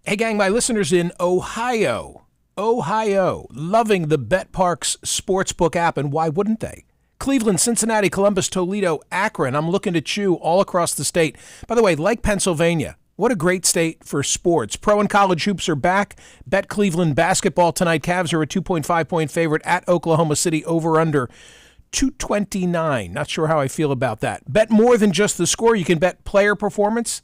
Hey, gang, my listeners in Ohio, loving the BetParx Sportsbook app, and why wouldn't they? Cleveland, Cincinnati, Columbus, Toledo, Akron. I'm looking to chew all across the state. By the way, like Pennsylvania, what a great state for sports. Pro and college hoops are back. Bet Cleveland basketball tonight. Cavs are a 2.5-point favorite at Oklahoma City, over under 229. Not sure how I feel about that. Bet more than just the score. You can bet player performance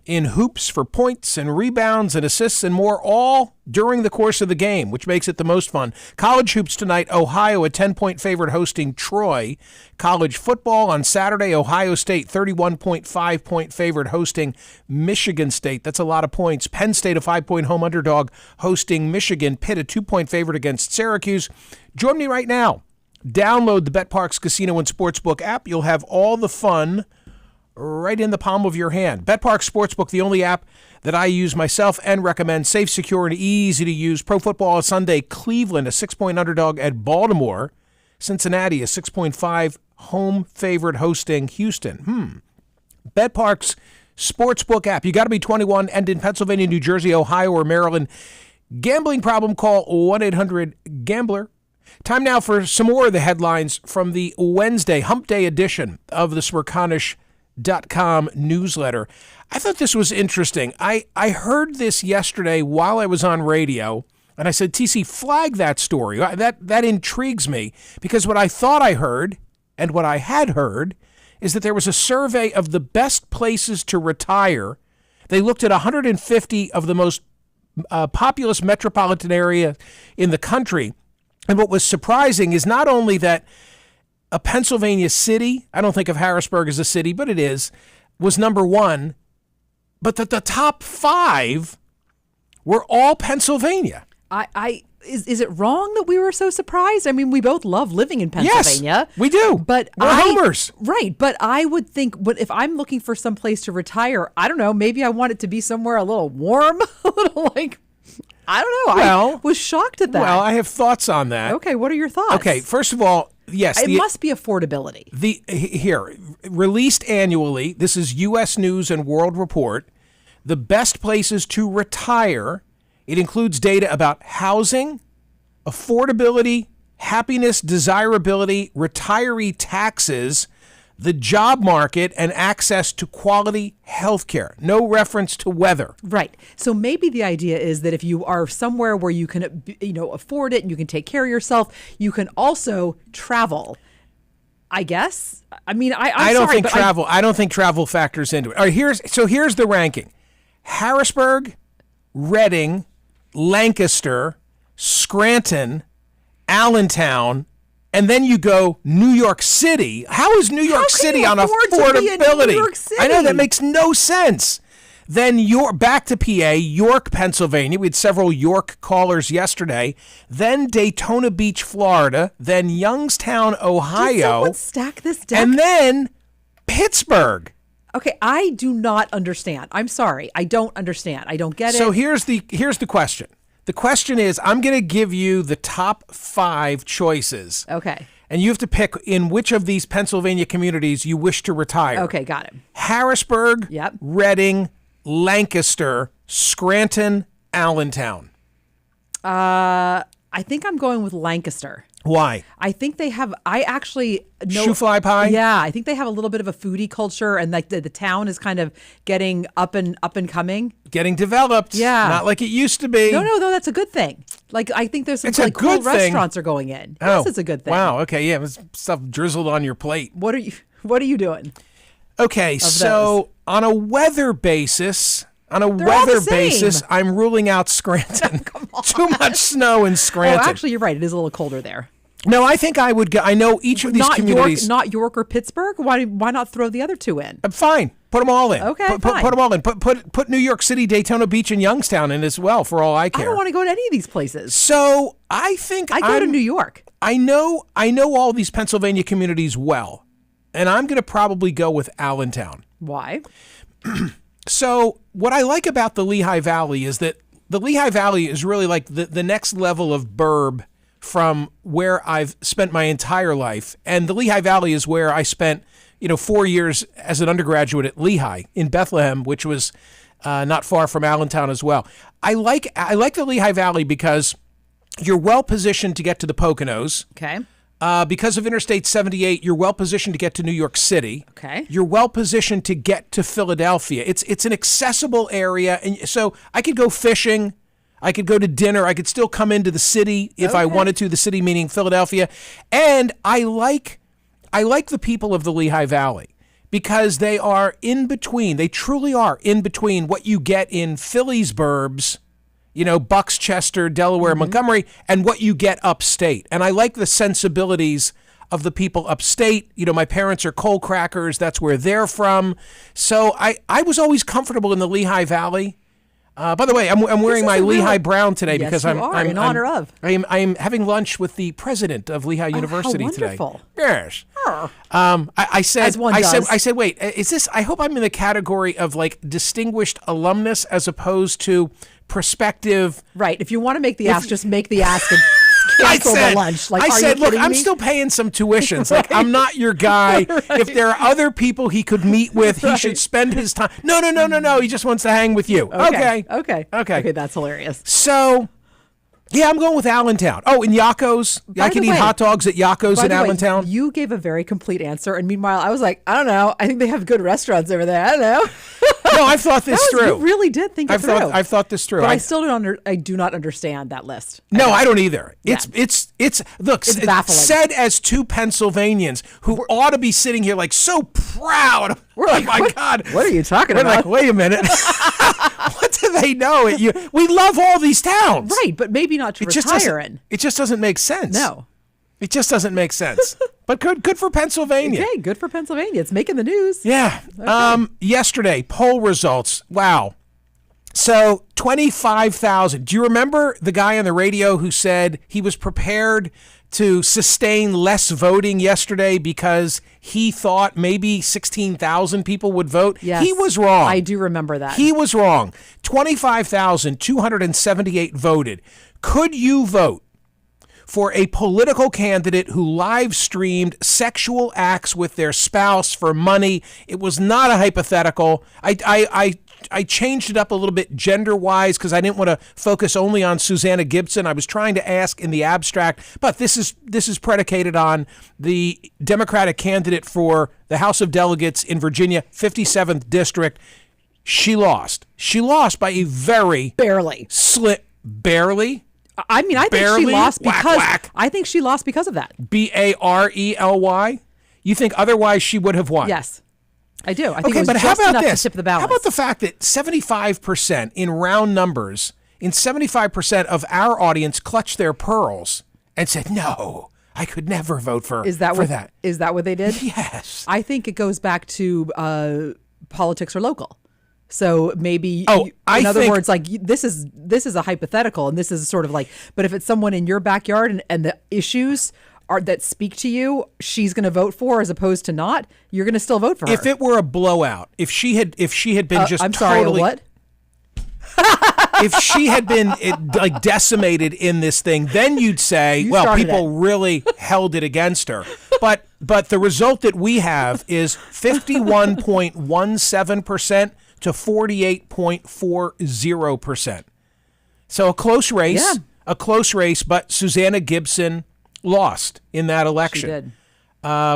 in hoops for points and rebounds and assists and more, all during the course of the game, which makes it the most fun. College hoops tonight, Ohio, a 10-point favorite hosting Troy. College football on Saturday, Ohio State, 31.5-point favorite hosting Michigan State. That's a lot of points. Penn State, a 5-point home underdog hosting Michigan. Pitt, a 2-point favorite against Syracuse. Join me right now. Download the BetParx Casino and Sportsbook app. You'll have all the fun right in the palm of your hand. BetParx Sportsbook, the only app that I use myself and recommend. Safe, secure, and easy to use. Pro Football Sunday, Cleveland, a 6-point underdog at Baltimore. Cincinnati, a 6.5 home favorite hosting Houston. BetParx Sportsbook app. You got to be 21 and in Pennsylvania, New Jersey, Ohio, or Maryland. Gambling problem, call 1-800-GAMBLER. Time now for some more of the headlines from the Wednesday Hump Day edition of the Smerconish.com newsletter. I thought this was interesting. I heard this yesterday while I was on radio, and I said, TC, flag that story. That intrigues me, because what I thought I heard and what I had heard is that there was a survey of the best places to retire. They looked at 150 of the most populous metropolitan area in the country. And what was surprising is not only that a Pennsylvania city, I don't think of Harrisburg as a city, but it is, was number one, but that the top 5 were all Pennsylvania. Is it wrong that we were so surprised? I mean, we both love living in Pennsylvania. Yes, we do. But we're homers. Right. But I would think, if I'm looking for some place to retire, I don't know, maybe I want it to be somewhere a little warm, a little I don't know. Well, I was shocked at that. Well, I have thoughts on that. Okay, what are your thoughts? Okay, first of all, yes. It must be affordability. Released annually, this is U.S. News and World Report, the best places to retire. It includes data about housing, affordability, happiness, desirability, retiree taxes, the job market, and access to quality health care. No reference to weather. Right. So maybe the idea is that if you are somewhere where you can, afford it and you can take care of yourself, you can also travel. I guess. I mean, I don't think travel. I don't think travel factors into it. All right, here's the ranking: Harrisburg, Reading, Lancaster, Scranton, Allentown. And then you go New York City. How is New York City on affordability? New York City? I know, that makes no sense. Then back to PA, York, Pennsylvania. We had several York callers yesterday. Then Daytona Beach, Florida. Then Youngstown, Ohio. Did someone stack this deck? And then Pittsburgh. Okay, I do not understand. I'm sorry. I don't understand. I don't get it. So here's the question. The question is, I'm going to give you the top 5 choices. Okay. And you have to pick in which of these Pennsylvania communities you wish to retire. Okay, got it. Harrisburg, yep. Reading, Lancaster, Scranton, Allentown. I think I'm going with Lancaster. Why? I think they have, I actually know. Shoe fly pie? Yeah, I think they have a little bit of a foodie culture, and like the town is kind of getting up and coming. Getting developed. Yeah. Not like it used to be. No, that's a good thing. Like, I think there's some it's cool restaurants are going in. Oh, yes, it's a good thing. Wow, okay, yeah, it stuff drizzled on your plate. What are you doing? Okay, so on a weather basis, I'm ruling out Scranton. Too much snow in Scranton. Oh, actually, you're right. It is a little colder there. No, I think I would go. I know each of these communities. Not York or Pittsburgh. Why not throw the other 2 in? Fine. Put them all in. Okay, fine. Put them all in. Put New York City, Daytona Beach, and Youngstown in as well, for all I care. I don't want to go to any of these places. So I think I go to New York. I know all these Pennsylvania communities well, and I'm going to probably go with Allentown. Why? So what I like about the Lehigh Valley is that the Lehigh Valley is really like the next level of burb from where I've spent my entire life. And the Lehigh Valley is where I spent, 4 years as an undergraduate at Lehigh in Bethlehem, which was not far from Allentown as well. I like the Lehigh Valley because you're well positioned to get to the Poconos. Okay. Because of Interstate 78, you're well positioned to get to New York City. Okay. You're well positioned to get to Philadelphia. It's an accessible area, and so I could go fishing. I could go to dinner. I could still come into the city if I wanted to. The city meaning Philadelphia, and I like the people of the Lehigh Valley because they are in between. They truly are in between what you get in Philly's burbs, Bucks, Chester, Delaware, Montgomery, and what you get upstate. And I like the sensibilities of the people upstate. My parents are coal crackers. That's where they're from. So I was always comfortable in the Lehigh Valley. By the way, I'm wearing my Lehigh brown today because I'm in honor of. I am having lunch with the president of Lehigh University today. Yes. I said, wait, is this? I hope I'm in the category of like distinguished alumnus as opposed to prospective. Right. If you want to make the ask, just make the ask and cancel the lunch. Like, look, I'm still paying some tuitions. Like, I'm not your guy. Right. If there are other people he could meet with, he should spend his time. No. He just wants to hang with you. Okay. That's hilarious. So, yeah, I'm going with Allentown. Oh, and Yakko's. I can eat hot dogs at Yakko's in Allentown. You gave a very complete answer. And meanwhile, I was like, I don't know. I think they have good restaurants over there. I don't know. No, I've thought this through. You really did think it through. I've thought this through. But I still I do not understand that list. No, I don't either. Look, it's baffling. Said as two Pennsylvanians who ought to be sitting here like so proud. We're like, my God. What are you talking about? We're like, wait a minute. What do they know? We love all these towns. Right, but maybe not to retire in. It just doesn't make sense. No. It just doesn't make sense. But good for Pennsylvania. Okay, good for Pennsylvania. It's making the news. Yeah. Okay. Yesterday, poll results. Wow. So 25,000. Do you remember the guy on the radio who said he was prepared to sustain less voting yesterday because he thought maybe 16,000 people would vote? Yes, he was wrong. I do remember that. He was wrong. 25,278 voted. Could you vote for a political candidate who live streamed sexual acts with their spouse for money? It was not a hypothetical. I changed it up a little bit gender-wise because I didn't want to focus only on Susanna Gibson. I was trying to ask in the abstract, but this is predicated on the Democratic candidate for the House of Delegates in Virginia, 57th District. She lost. She lost by a very barely. Barely? I mean, I think barely? She lost because whack. I think she lost because of that. Barely? You think otherwise she would have won? Yes. I do. I think it was but just how about enough this? To tip the balance. How about the fact that 75% in round numbers, in 75% of our audience clutched their pearls and said, no, I could never vote for that. Is that what they did? Yes. I think it goes back to politics are local. So maybe, in other words, like this is a hypothetical, and this is sort of like, but if it's someone in your backyard and the issues that speak to you, she's going to vote for as opposed to not, you're going to still vote for her. If it were a blowout, if she had been just I'm sorry, what? If she had been like decimated in this thing, then you'd say, people really held it against her. But the result that we have is 51.17% to 48.40%. So a close race, but Susanna Gibson lost in that election. She did.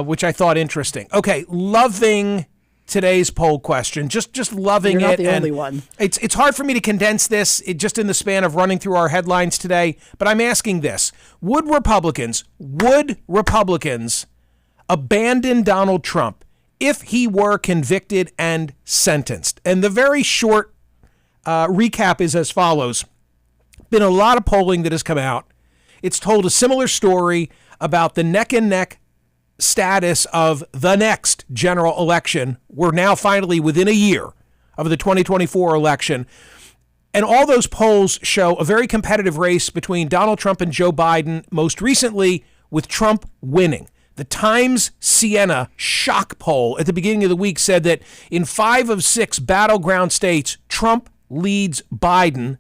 Which I thought interesting. Okay, loving today's poll question, just loving it. You're not the only one. It's hard for me to condense this just in the span of running through our headlines today, but I'm asking this. Would Republicans abandon Donald Trump if he were convicted and sentenced? And the very short recap is as follows. Been a lot of polling that has come out. It's told a similar story about the neck-and-neck status of the next general election. We're now finally within a year of the 2024 election. And all those polls show a very competitive race between Donald Trump and Joe Biden, most recently with Trump winning. The Times Siena shock poll at the beginning of the week said that in 5 of 6 battleground states, Trump leads Biden.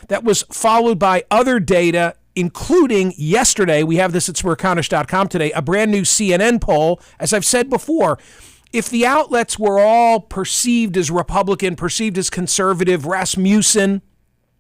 That was followed by other data, including yesterday, we have this at Smerconish.com today, a brand new CNN poll. As I've said before, if the outlets were all perceived as Republican, perceived as conservative, Rasmussen,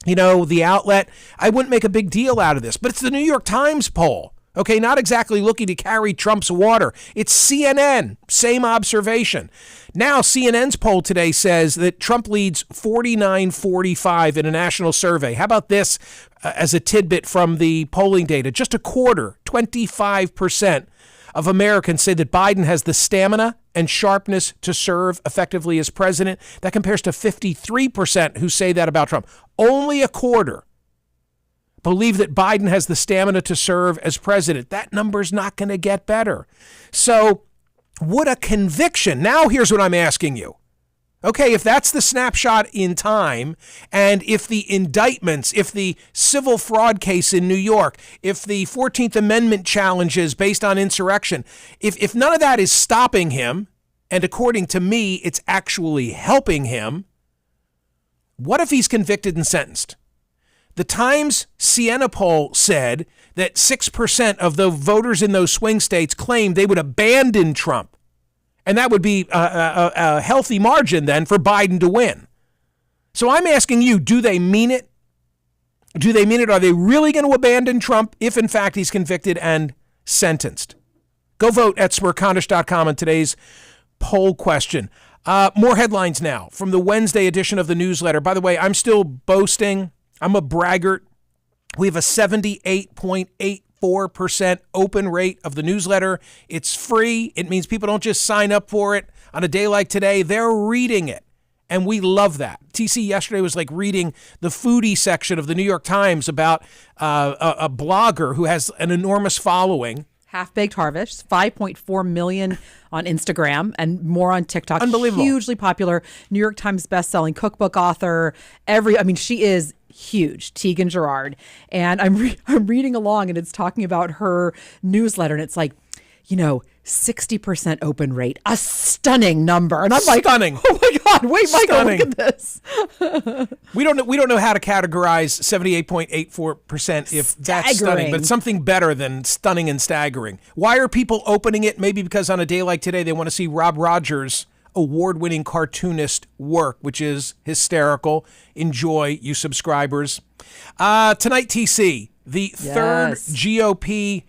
the outlet, I wouldn't make a big deal out of this. But it's the New York Times poll. Okay, not exactly looking to carry Trump's water. It's CNN, same observation. Now, CNN's poll today says that Trump leads 49-45 in a national survey. How about this as a tidbit from the polling data? Just a quarter, 25% of Americans say that Biden has the stamina and sharpness to serve effectively as president. That compares to 53% who say that about Trump. Only a quarter believe that Biden has the stamina to serve as president. That number's not going to get better. So what a conviction. Now here's what I'm asking you. Okay, if that's the snapshot in time, and if the indictments, if the civil fraud case in New York, if the 14th Amendment challenges based on insurrection, if none of that is stopping him, and according to me, it's actually helping him, what if he's convicted and sentenced? The Times Siena poll said that 6% of the voters in those swing states claimed they would abandon Trump. And that would be a healthy margin then for Biden to win. So I'm asking you, do they mean it? Do they mean it? Are they really going to abandon Trump if, in fact, he's convicted and sentenced? Go vote at Smerconish.com on today's poll question. More headlines now from the Wednesday edition of the newsletter. By the way, I'm still boasting. I'm a braggart. We have a 78.84% open rate of the newsletter. It's free. It means people don't just sign up for it on a day like today. They're reading it. And we love that. TC yesterday was like reading the foodie section of the New York Times about a blogger who has an enormous following. Half-Baked Harvest, 5.4 million on Instagram and more on TikTok. Unbelievable. Hugely popular. New York Times bestselling cookbook author. She is huge, Tegan Gerard. And I'm reading along and it's talking about her newsletter and it's like, 60% open rate, a stunning number. And I'm stunning. Like, oh my God, wait, Michael, stunning. Look at this. We don't know how to categorize 78.84% if that's stunning, but it's something better than stunning and staggering. Why are people opening it? Maybe because on a day like today, they want to see Rob Rogers' award-winning cartoonist work, which is hysterical. Enjoy, you subscribers. Tonight, TC, the third GOP.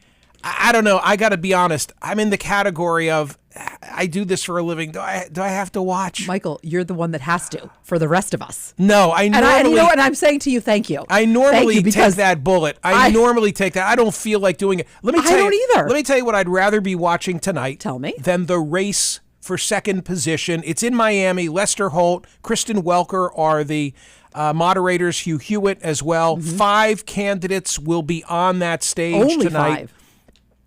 I don't know. I got to be honest. I'm in the category of I do this for a living. Do I have to watch? Michael, you're the one that has to for the rest of us. No, I normally. And I'm saying to you, thank you. I normally take that bullet. I normally take that. I don't feel like doing it. Let me tell you. I don't either. Let me tell you what I'd rather be watching tonight. Tell me. Than the race for second position. It's in Miami. Lester Holt, Kristen Welker are the moderators. Hugh Hewitt as well. Mm-hmm. 5 candidates will be on that stage only tonight. 5.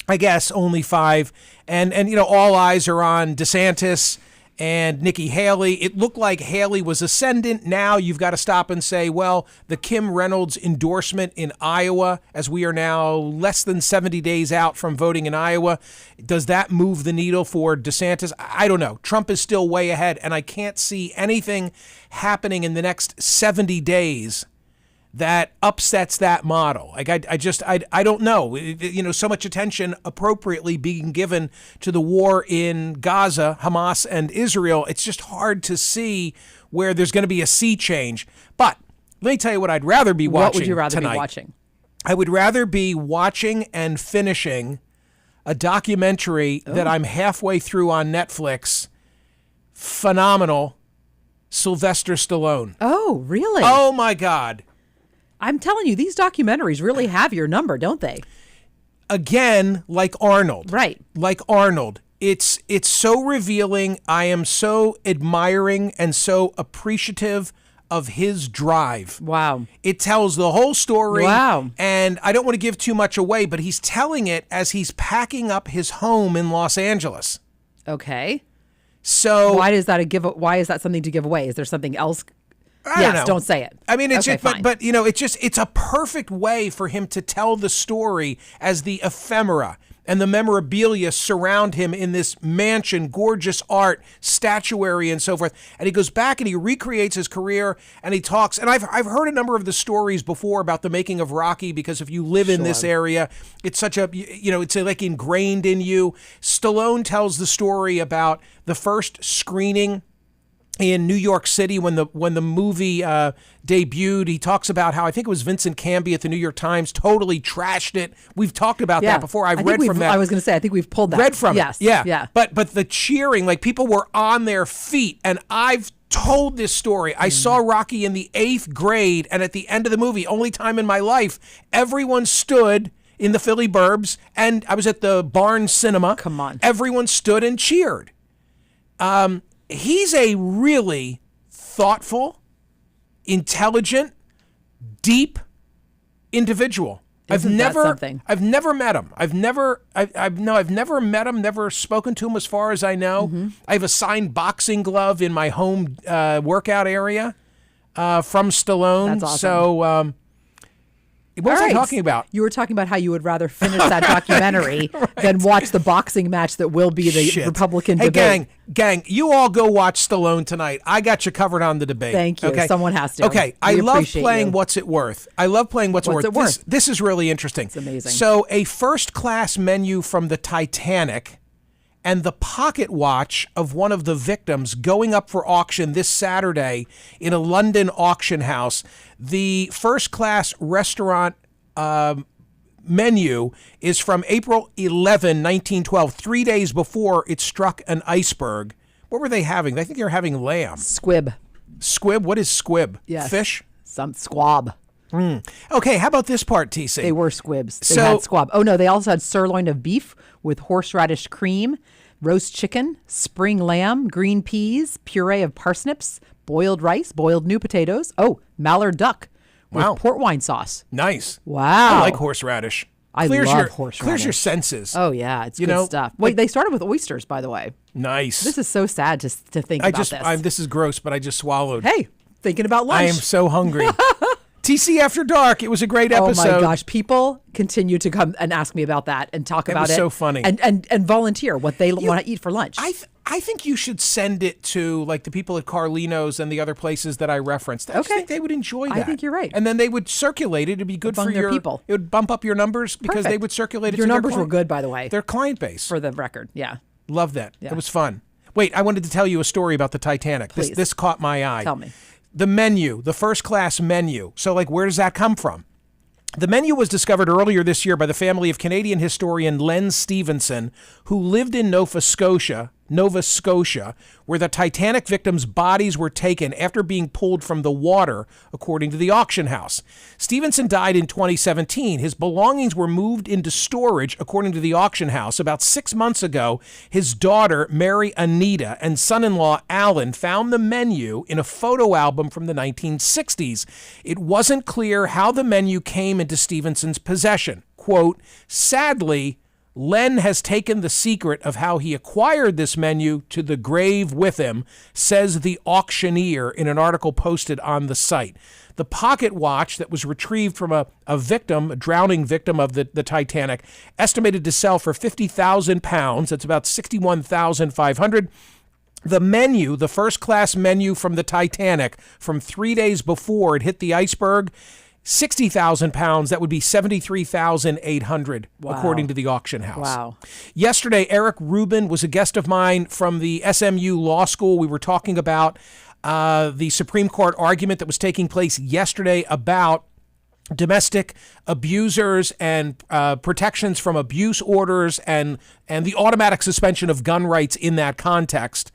I guess only 5. And all eyes are on DeSantis and Nikki Haley. It looked like Haley was ascendant. Now you've got to stop and say, well, the Kim Reynolds endorsement in Iowa, as we are now less than 70 days out from voting in Iowa, does that move the needle for DeSantis? I don't know. Trump is still way ahead, and I can't see anything happening in the next 70 days that upsets that model. Like I don't know. So much attention appropriately being given to the war in Gaza, Hamas and Israel. It's just hard to see where there's going to be a sea change. But let me tell you what I'd rather be watching. What would you rather tonight. be watching? I would rather be watching and finishing a documentary that I'm halfway through on Netflix. Phenomenal. Sylvester Stallone. Oh, really? Oh my God. I'm telling you, these documentaries really have your number, don't they? Again, like Arnold. Right. Like Arnold. It's so revealing. I am so admiring and so appreciative of his drive. Wow. It tells the whole story. Wow. And I don't want to give too much away, but he's telling it as he's packing up his home in Los Angeles. Okay. So why is that something to give away? Is there something else? I don't know. Don't say it. I mean, it's okay, just, it's a perfect way for him to tell the story as the ephemera. and the memorabilia surround him in this mansion, gorgeous art, statuary, and so forth. And he goes back and he recreates his career, and he talks. And I've heard a number of the stories before about the making of Rocky, because if you live in this area, it's such a, it's like ingrained in you. Stallone tells the story about the first screening in New York City when the movie debuted. He talks about how, I think it was Vincent Canby at the New York Times totally trashed it. We've talked about that before. I've read from that. I was going to say, I think we've pulled that. Read from it. Yeah. But the cheering, like people were on their feet, and I've told this story. I saw Rocky in the 8th grade, and at the end of the movie, only time in my life, everyone stood in the Philly burbs, and I was at the Barnes Cinema. Come on. Everyone stood and cheered. He's a really thoughtful, intelligent, deep individual. I've never met him. I've never met him, never spoken to him as far as I know. Mm-hmm. I have a signed boxing glove in my home workout area from Stallone. That's awesome. So what was I talking about? You were talking about how you would rather finish that documentary than watch the boxing match that will be the Republican debate. Gang, you all go watch Stallone tonight. I got you covered on the debate. Thank you. Okay? Someone has to. Okay, I love playing What's It Worth. I love playing What's It Worth. This is really interesting. It's amazing. So a first-class menu from the Titanic and the pocket watch of one of the victims going up for auction this Saturday in a London auction house. The first-class restaurant menu is from April 11, 1912, 3 days before it struck an iceberg. What were they having? I think they were having lamb. Squib. Squib? What is squib? Yes. Fish? Some squab. Okay, how about this part, TC? They were squibs. They had squab. Oh, no, they also had sirloin of beef with horseradish cream, roast chicken, spring lamb, green peas, puree of parsnips, boiled rice, boiled new potatoes. Oh, mallard duck with port wine sauce. Nice. Wow. I like horseradish. I love horseradish. Clears your senses. Oh, yeah. It's good stuff. Wait, they started with oysters, by the way. Nice. This is so sad to think about this. This is gross, but I just swallowed. Hey, thinking about lunch. I am so hungry. TC After Dark. It was a great episode. Oh my gosh. People continue to come and ask me about that and talk about it. It was so funny. And volunteer what they want to eat for lunch. I think you should send it to like the people at Carlino's and the other places that I referenced. I just think they would enjoy that. I think you're right. And then they would circulate it. It'd be good for your people. It would bump up your numbers because they would circulate it your to numbers their were good, by the way. Their client base. For the record. Yeah. Love that. Yeah. It was fun. Wait, I wanted to tell you a story about the Titanic. Please. This caught my eye. Tell me. The menu, the first class menu. So like, where does that come from? The menu was discovered earlier this year by the family of Canadian historian Len Stevenson, who lived in Nova Scotia, where the Titanic victims' bodies were taken after being pulled from the water, according to the auction house. Stevenson died in 2017. His belongings were moved into storage, according to the auction house. About 6 months ago, his daughter, Mary Anita, and son-in-law, Alan, found the menu in a photo album from the 1960s. It wasn't clear how the menu came into Stevenson's possession. Quote, sadly, Len has taken the secret of how he acquired this menu to the grave with him, says the auctioneer in an article posted on the site. The pocket watch that was retrieved from a drowning victim of the Titanic, estimated to sell for £50,000. That's about $61,500. The menu, the first-class menu from the Titanic, from 3 days before it hit the iceberg, £60,000, that would be $73,800, according to the auction house. Wow. Yesterday, Eric Rubin was a guest of mine from the SMU Law School. We were talking about the Supreme Court argument that was taking place yesterday about domestic abusers and protections from abuse orders and the automatic suspension of gun rights in that context.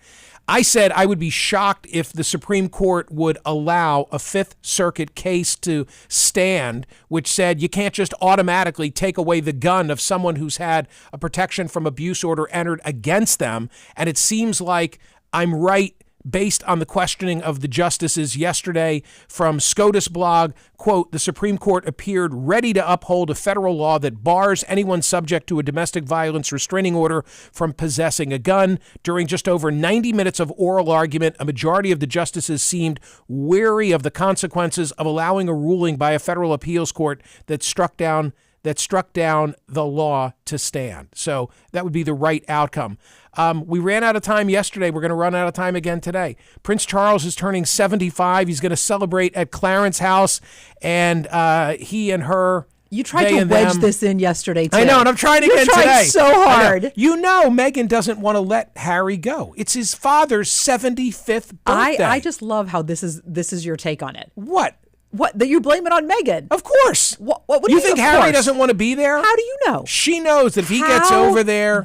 I said I would be shocked if the Supreme Court would allow a Fifth Circuit case to stand, which said you can't just automatically take away the gun of someone who's had a protection from abuse order entered against them. And it seems like I'm right based on the questioning of the justices yesterday. From SCOTUS blog, quote, the Supreme Court appeared ready to uphold a federal law that bars anyone subject to a domestic violence restraining order from possessing a gun. During just over 90 minutes of oral argument, a majority of the justices seemed wary of the consequences of allowing a ruling by a federal appeals court that struck down that struck down the law to stand. So that would be the right outcome. We ran out of time yesterday. We're going to run out of time again today. Prince Charles is turning 75. He's going to celebrate at Clarence House, and he and her... You tried to wedge this in yesterday, too. I know, and I'm trying again today. You tried so hard. You know Meghan doesn't want to let Harry go. It's his father's 75th birthday. I just love how this is your take on it. What? What? That you blame it on Meghan? Of course. What do you think Harry doesn't want to be there? How do you know? She knows that if he gets over there,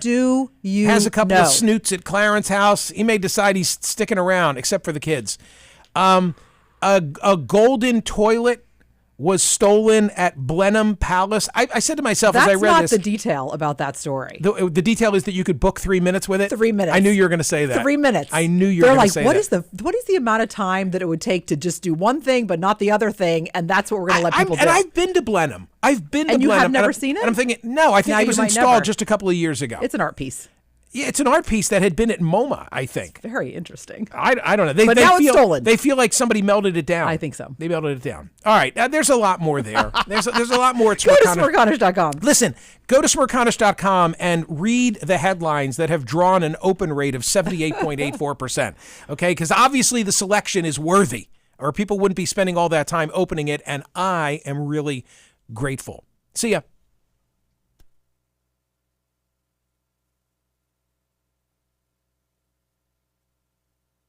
has a couple of snoots at Clarence House, he may decide he's sticking around, except for the kids. A golden toilet was stolen at Blenheim Palace. I said to myself as I read this... That's not the detail about that story. The detail is that you could book 3 minutes with it? 3 minutes. I knew you were going to say that. 3 minutes. I knew you were going to say that. They're like, what is the amount of time that it would take to just do one thing but not the other thing, and that's what we're going to let people do. And I've been to Blenheim. And you have never seen it? And I'm thinking, no, I think it was installed just a couple of years ago. It's an art piece. Yeah, it's an art piece that had been at MoMA, I think. It's very interesting. I don't know. But now it's stolen. They feel like somebody melted it down. I think so. They melted it down. All right. There's a lot more there. There's a lot more at Go to Smerconish.com. Listen, go to Smerconish.com and read the headlines that have drawn an open rate of 78.84%. Okay? Because obviously the selection is worthy, or people wouldn't be spending all that time opening it, and I am really grateful. See ya.